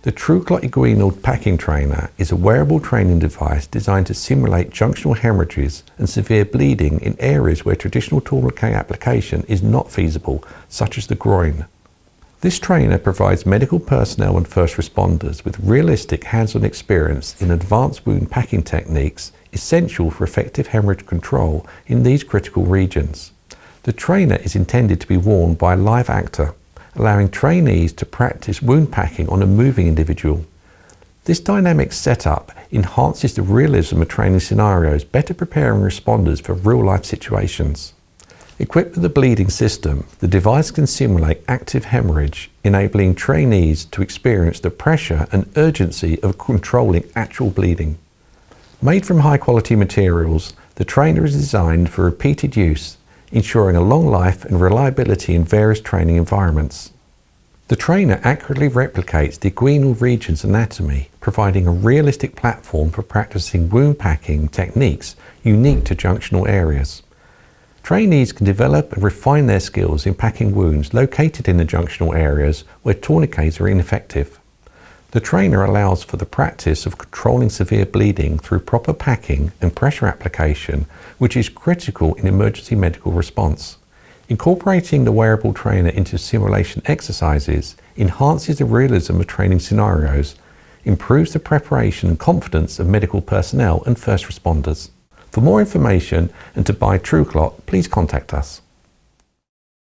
The TrueClot Inguinal Packing Trainer is a wearable training device designed to simulate junctional hemorrhages and severe bleeding in areas where traditional tourniquet application is not feasible, such as the groin. This trainer provides medical personnel and first responders with realistic hands-on experience in advanced wound packing techniques essential for effective hemorrhage control in these critical regions. The trainer is intended to be worn by a live actor, allowing trainees to practice wound packing on a moving individual. This dynamic setup enhances the realism of training scenarios, better preparing responders for real-life situations. Equipped with a bleeding system, the device can simulate active hemorrhage, enabling trainees to experience the pressure and urgency of controlling actual bleeding. Made from high-quality materials, the trainer is designed for repeated use, ensuring a long life and reliability in various training environments. The trainer accurately replicates the inguinal region's anatomy, providing a realistic platform for practicing wound packing techniques unique to junctional areas. Trainees can develop and refine their skills in packing wounds located in the junctional areas where tourniquets are ineffective. The trainer allows for the practice of controlling severe bleeding through proper packing and pressure application, which is critical in emergency medical response. Incorporating the wearable trainer into simulation exercises enhances the realism of training scenarios, improves the preparation and confidence of medical personnel and first responders. For more information and to buy TrueClot, please contact us.